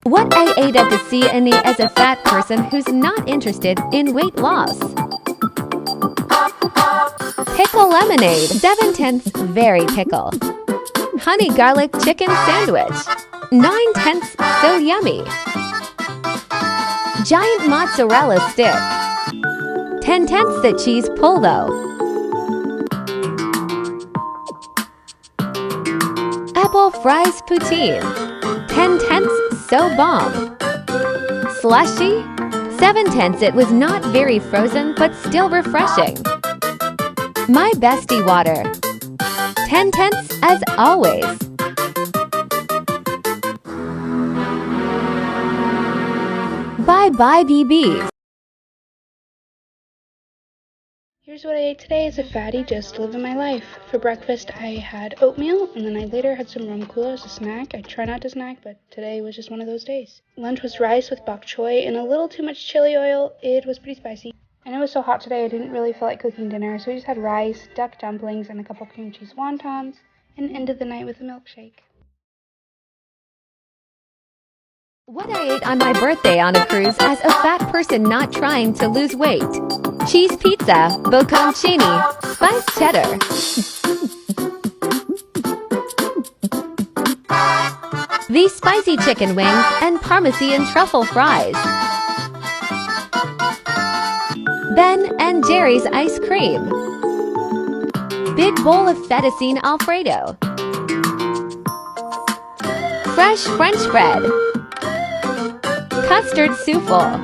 What I ate at the CNE as a fat person who's not interested in weight loss. Pickle lemonade, 7/10 very pickle. Honey garlic chicken sandwich, 9/10 so yummy. Giant mozzarella stick, 10/10 the cheese pullo. Apple fries poutine, 10/10 so bomb. Slushy, 7/10 it was not very frozen but still refreshing. My bestie water, 10/10 as always. Bye bye BBs. Here's what I ate today as a fatty, just living my life. For breakfast, I had oatmeal, and then I later had some rum cola as a snack. I try not to snack, but today was just one of those days. Lunch was rice with bok choy and a little too much chili oil. It was pretty spicy. And it was so hot today, I didn't really feel like cooking dinner, so we just had rice, duck dumplings, and a couple cream cheese wontons, and ended the night with a milkshake. What I ate on my birthday on a cruise as a fat person not trying to lose weight. Cheese pizza, bocconcini, spiced cheddar. These spicy chicken wings and Parmesan truffle fries. Ben and Jerry's ice cream. Big bowl of fettuccine alfredo. Fresh French bread. Custard souffle.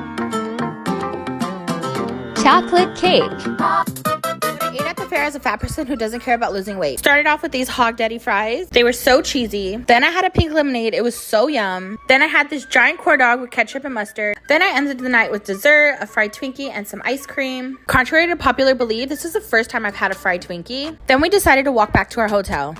Chocolate cake. What I ate at the fair as a fat person who doesn't care about losing weight. Started off with these Hog Daddy fries. They were so cheesy. Then I had a pink lemonade. It was so yum. Then I had this giant corn dog with ketchup and mustard. Then I ended the night with dessert, a fried Twinkie, and some ice cream. Contrary to popular belief, this is the first time I've had a fried Twinkie. Then we decided to walk back to our hotel.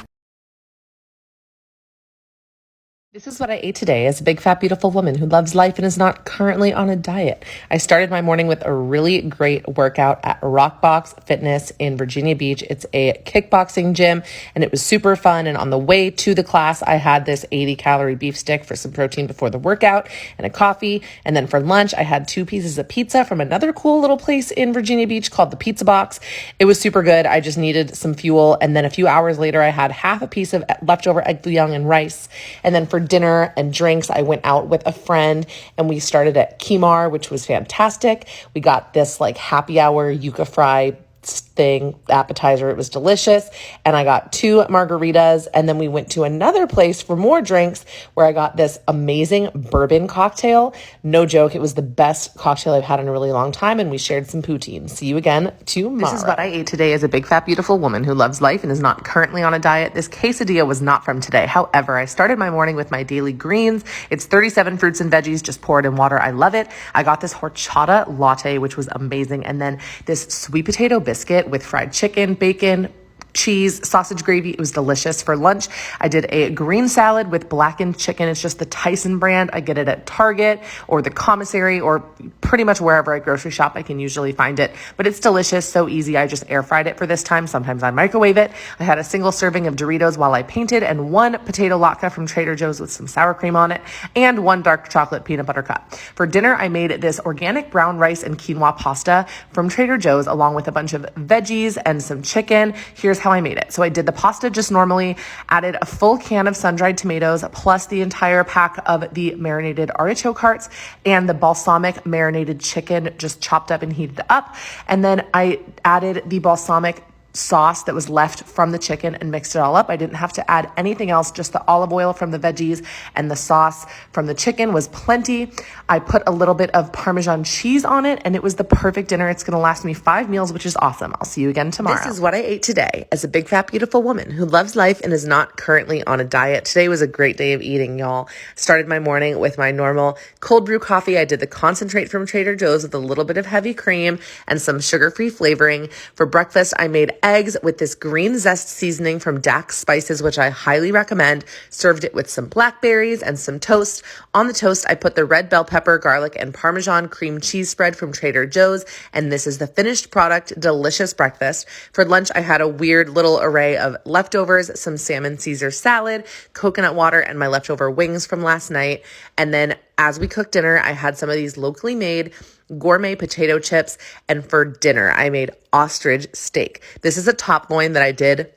This is what I ate today as a big, fat, beautiful woman who loves life and is not currently on a diet. I started my morning with a really great workout at Rockbox Fitness in Virginia Beach. It's a kickboxing gym and it was super fun. And on the way to the class, I had this 80-calorie beef stick for some protein before the workout and a coffee. And then for lunch, I had 2 pieces of pizza from another cool little place in Virginia Beach called the Pizza Box. It was super good. I just needed some fuel. And then a few hours later, I had half a piece of leftover egg foo young and rice. And then for dinner and drinks, I went out with a friend and we started at Kimar, which was fantastic. We got this like happy hour yuca fry thing, appetizer. It was delicious. And I got 2 margaritas. And then we went to another place for more drinks where I got this amazing bourbon cocktail. No joke. It was the best cocktail I've had in a really long time. And we shared some poutine. See you again tomorrow. This is what I ate today as a big, fat, beautiful woman who loves life and is not currently on a diet. This quesadilla was not from today. However, I started my morning with my daily greens. It's 37 fruits and veggies, just poured in water. I love it. I got this horchata latte, which was amazing. And then this sweet potato biscuit with fried chicken, bacon, cheese, sausage gravy. It was delicious. For lunch, I did a green salad with blackened chicken. It's just the Tyson brand. I get it at Target or the commissary or pretty much wherever I grocery shop. I can usually find it, but it's delicious. So easy. I just air fried it for this time. Sometimes I microwave it. I had a single serving of Doritos while I painted and 1 potato latke from Trader Joe's with some sour cream on it and 1 dark chocolate peanut butter cup. For dinner, I made this organic brown rice and quinoa pasta from Trader Joe's along with a bunch of veggies and some chicken. Here's how I made it. So I did the pasta just normally, added a full can of sun-dried tomatoes, plus the entire pack of the marinated artichoke hearts and the balsamic marinated chicken just chopped up and heated up. And then I added the balsamic sauce that was left from the chicken and mixed it all up. I didn't have to add anything else, just the olive oil from the veggies and the sauce from the chicken was plenty. I put a little bit of Parmesan cheese on it and it was the perfect dinner. It's going to last me 5 meals, which is awesome. I'll see you again tomorrow. This is what I ate today as a big, fat, beautiful woman who loves life and is not currently on a diet. Today was a great day of eating, y'all. Started my morning with my normal cold brew coffee. I did the concentrate from Trader Joe's with a little bit of heavy cream and some sugar-free flavoring. For breakfast, I made eggs with this green zest seasoning from Dax Spices, which I highly recommend. Served it with some blackberries and some toast. On the toast, I put the red bell pepper, garlic, and Parmesan cream cheese spread from Trader Joe's. And this is the finished product, delicious breakfast. For lunch, I had a weird little array of leftovers, some salmon Caesar salad, coconut water, and my leftover wings from last night. And then As we cooked dinner, I had some of these locally made gourmet potato chips, and for dinner, I made ostrich steak. This is a top loin that I did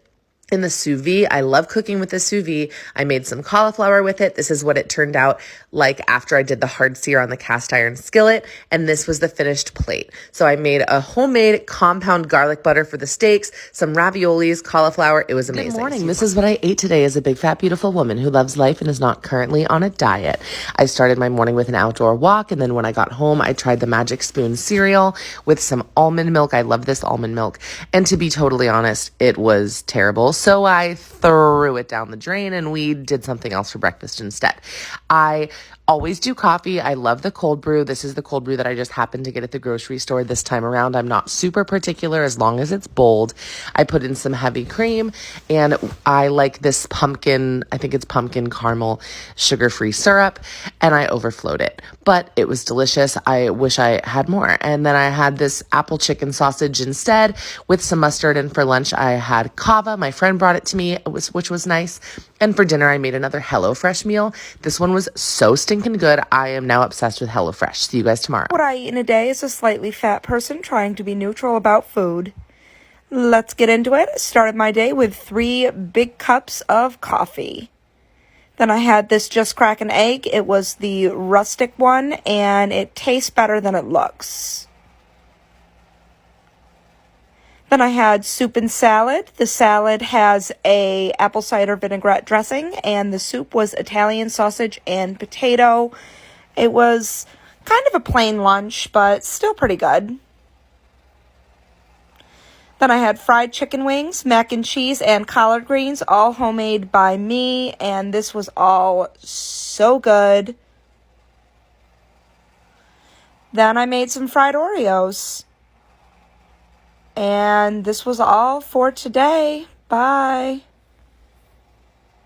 in the sous vide. I love cooking with the sous vide. I made some cauliflower with it. This is what it turned out like after I did the hard sear on the cast iron skillet, and this was the finished plate. So I made a homemade compound garlic butter for the steaks, some raviolis, cauliflower. It was amazing. Good morning. This is what I ate today as a big, fat, beautiful woman who loves life and is not currently on a diet. I started my morning with an outdoor walk, and then when I got home, I tried the Magic Spoon cereal with some almond milk. I love this almond milk. And to be totally honest, it was terrible. So I threw it down the drain and we did something else for breakfast instead. I always do coffee. I love the cold brew. This is the cold brew that I just happened to get at the grocery store this time around. I'm not super particular as long as it's bold. I put in some heavy cream and I like this pumpkin, I think it's pumpkin caramel sugar-free syrup, and I overflowed it. But it was delicious. I wish I had more. And then I had this apple chicken sausage instead with some mustard, and for lunch I had kava. My friend brought it to me, which was nice. And for dinner, I made another HelloFresh meal. This one was so stinking good. I am now obsessed with HelloFresh. See you guys tomorrow. What I eat in a day is a slightly fat person trying to be neutral about food. Let's get into it. I started my day with 3 big cups of coffee. Then I had this Just Crack an Egg. It was the rustic one, and it tastes better than it looks. Then I had soup and salad. The salad has a apple cider vinaigrette dressing, and the soup was Italian sausage and potato. It was kind of a plain lunch, but still pretty good. Then I had fried chicken wings, mac and cheese, and collard greens, all homemade by me, and this was all so good. Then I made some fried Oreos. And this was all for today. Bye.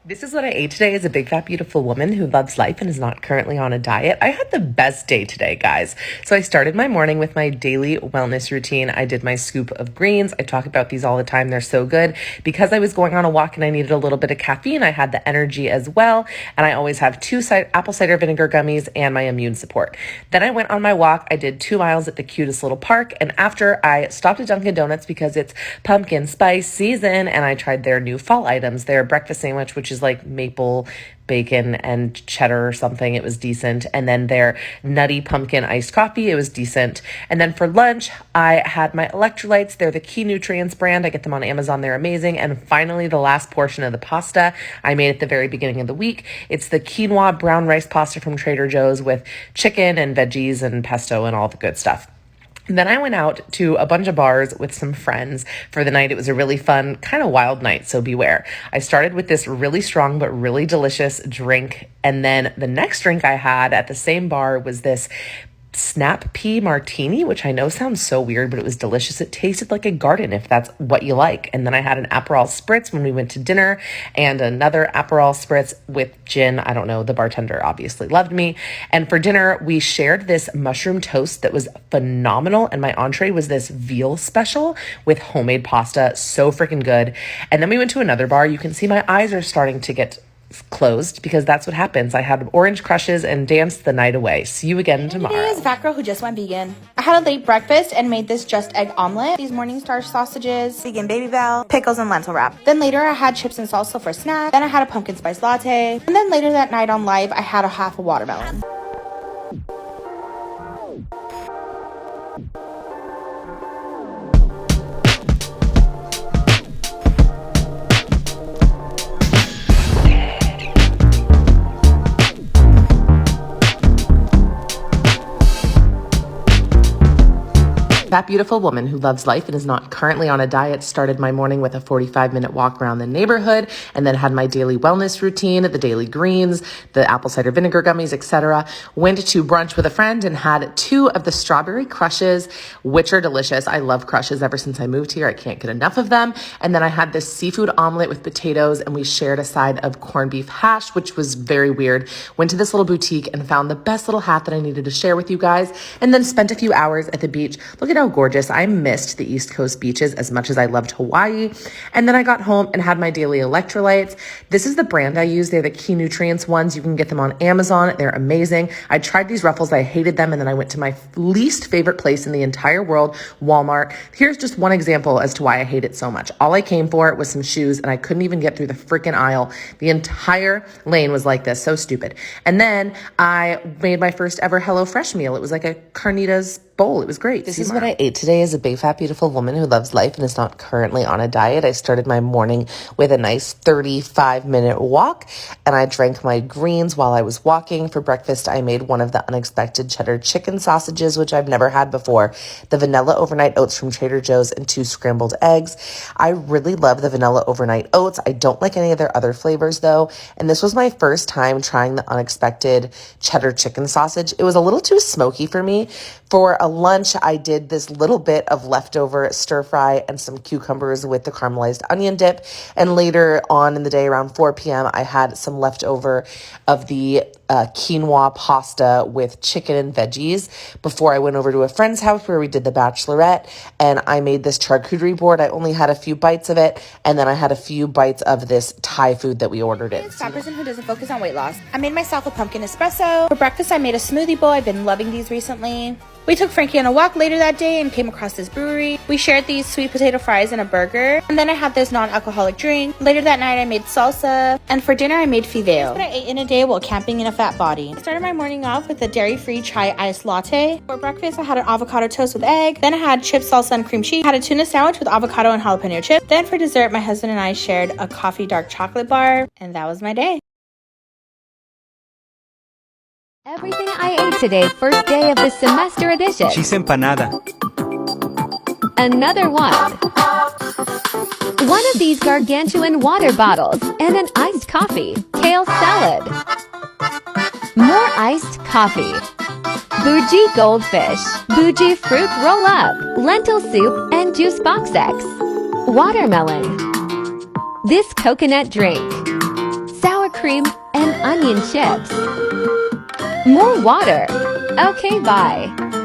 This is what I ate today as a big, fat, beautiful woman who loves life and is not currently on a diet. I had the best day today, guys. So I started my morning with my daily wellness routine. I did my scoop of greens. I talk about these all the time. They're so good. Because I was going on a walk and I needed a little bit of caffeine, I had the energy as well. And I always have 2 apple cider vinegar gummies and my immune support. Then I went on my walk. I did 2 miles at the cutest little park. And after, I stopped at Dunkin' Donuts because it's pumpkin spice season. And I tried their new fall items, their breakfast sandwich, which is like maple bacon and cheddar or something. It was decent. And then their nutty pumpkin iced coffee. It was decent. And then for lunch, I had my electrolytes. They're the Key Nutrients brand. I get them on Amazon. They're amazing. And finally, the last portion of the pasta I made at the very beginning of the week. It's the quinoa brown rice pasta from Trader Joe's with chicken and veggies and pesto and all the good stuff. Then I went out to a bunch of bars with some friends for the night. It was a really fun, kind of wild night, so beware. I started with this really strong but really delicious drink, and then the next drink I had at the same bar was this snap pea martini, which I know sounds so weird, but it was delicious. It tasted like a garden, if that's what you like. And then I had an Aperol Spritz when we went to dinner and another Aperol Spritz with gin. I don't know. The bartender obviously loved me. And for dinner, we shared this mushroom toast that was phenomenal. And my entree was this veal special with homemade pasta. So freaking good. And then we went to another bar. You can see my eyes are starting to get closed because that's what happens. I had orange crushes and danced the night away. See you again tomorrow. Today is a fat girl who just went vegan. I had a late breakfast and made this just egg omelet, these Morningstar sausages, vegan Baby Bell, pickles, and lentil wrap. Then later I had chips and salsa for snack. Then I had a pumpkin spice latte. And then later that night on live, I had a half a watermelon. That beautiful woman who loves life and is not currently on a diet started my morning with a 45-minute walk around the neighborhood and then had my daily wellness routine, the daily greens, the apple cider vinegar gummies, etc. Went to brunch with a friend and had 2 of the strawberry crushes, which are delicious. I love crushes ever since I moved here. I can't get enough of them. And then I had this seafood omelet with potatoes, and we shared a side of corned beef hash, which was very weird. Went to this little boutique and found the best little hat that I needed to share with you guys, and then spent a few hours at the beach. Look at how how gorgeous. I missed the East Coast beaches as much as I loved Hawaii. And then I got home and had my daily electrolytes. This is the brand I use. They're the Key Nutrients ones. You can get them on Amazon. They're amazing. I tried these Ruffles. I hated them. And then I went to my least favorite place in the entire world, Walmart. Here's just one example as to why I hate it so much. All I came for was some shoes and I couldn't even get through the freaking aisle. The entire lane was like this. So stupid. And then I made my first ever HelloFresh meal. It was like a carnitas bowl. It was great. This is what I ate today as a big, fat, beautiful woman who loves life and is not currently on a diet. I started my morning with a nice 35-minute walk, and I drank my greens while I was walking. For breakfast, I made one of the unexpected cheddar chicken sausages, which I've never had before, the vanilla overnight oats from Trader Joe's, and 2 scrambled eggs. I really love the vanilla overnight oats. I don't like any of their other flavors, though, and this was my first time trying the unexpected cheddar chicken sausage. It was a little too smoky for me. For a lunch, I did this little bit of leftover stir fry and some cucumbers with the caramelized onion dip. And later on in the day, around 4 p.m., I had some leftover of the quinoa pasta with chicken and veggies before I went over to a friend's house where we did the bachelorette. And I made this charcuterie board. I only had a few bites of it. And then I had a few bites of this Thai food that we ordered in. Fat person who doesn't focus on weight loss. I made myself a pumpkin espresso. For breakfast, I made a smoothie bowl. I've been loving these recently. We took Frankie on a walk later that day and came across this brewery. We shared these sweet potato fries and a burger. And then I had this non-alcoholic drink. Later that night, I made salsa. And for dinner, I made fideo. That's what I ate in a day while camping in a fat body. I started my morning off with a dairy-free chai iced latte. For breakfast, I had an avocado toast with egg. Then I had chips, salsa, and cream cheese. I had a tuna sandwich with avocado and jalapeno chips. Then for dessert, my husband and I shared a coffee dark chocolate bar. And that was my day. Everything I ate today, first day of the semester edition. Cheese empanada. Another one. One of these gargantuan water bottles and an iced coffee. Kale salad. More iced coffee. Bougie goldfish. Bougie fruit roll up. Lentil soup and juice box X. Watermelon. This coconut drink. Sour cream and onion chips. More water. Okay, bye.